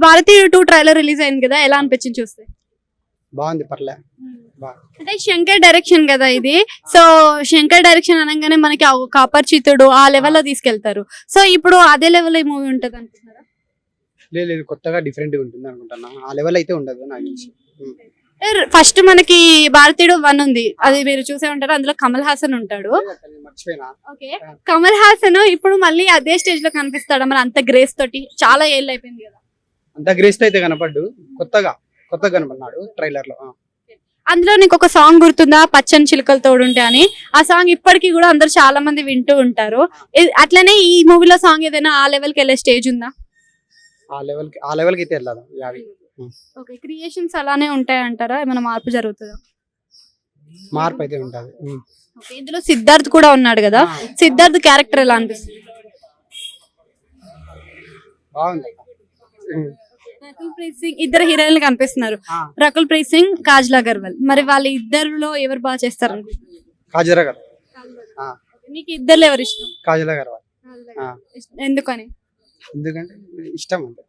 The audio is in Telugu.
భారతీయ 2 ట్రైలర్ రిలీజ్ అయింది కదా, ఎలా అనిపించింది చూస్తే? బాగుంది, పర్లే. అంటే శంకర్ డైరెక్షన్ కదా ఇది, సో శంకర్ డైరెక్షన్ అనగానే మనకి ఒక అపరిచితుడు ఆ లెవెల్లో తీసుకెళ్తారు. సో ఇప్పుడు అదే లెవెల్ ఈ మూవీ ఉంటది అనుకుంటున్నారా? లేదు, కొత్తగా డిఫరెంట్ గా ఉంటుంది అనుకుంటున్నా. ఆ లెవెల్ అయితే ఉండదు నాకు తెలిసి. ఫస్ట్ మనకి భారతీయుడు 1 ఉంది, అది మీరు చూసే ఉంటారు. అందులో కమల్ హాసన్ ఉంటాడు. మర్చిపోయినా. ఓకే, కమల్ హాసన్ ఇప్పుడు మళ్ళీ అదే స్టేజ్ లో కనిపిస్తాడు మరి అంత గ్రేస్ తోటి? చాలా ఏళ్ళు అయిపోయింది కదా. అంత గ్రేస్ అయితే కనపడ్డు, కొత్తగా కనపడినాడు ట్రైలర్ లో. అందులో నీకు ఒక సాంగ్ గుర్తుందా, పచ్చని చిలుకలు తోడుంటే అని? ఆ సాంగ్ ఇప్పటికీ కూడా అందరు చాలా మంది వింటూ ఉంటారు. అట్లనే ఈ మూవీలో సాంగ్ ఏదైనా ఆ లెవెల్ కి వెళ్ళే స్టేజ్ ఉందా? ఆ లెవెల్ కి అయితే వెళ్ళదు. ఓకే, క్రియేషన్స్ అలానే ఉంటాయంటారా, ఏమైనా మార్పు జరుగుతుందా? మార్పు అయితే ఉంటది. ఓకే, ఇందులో సిద్ధార్థ్ కూడా ఉన్నాడు కదా, సిద్ధార్థ్ క్యారెక్టర్ ఎలా అనిపిస్తుంది? బాగుంది. రకుల్ ప్రీత్ సింగ్, ఇద్దరు హీరోయిన్లు కనిపిస్తున్నారు, రకుల్ ప్రీత్ సింగ్, కాజల్ అగర్వాల్. మరి వాళ్ళ ఇద్దరులో ఎవరు బాగా చేస్తారు? కాజల్ అగర్వాల్. నీకు ఇద్దరు ఎవరు ఇష్టం? కాజల్ అగర్వాల్. ఎందుకని? ఎందుకంటే ఇష్టం అంతే.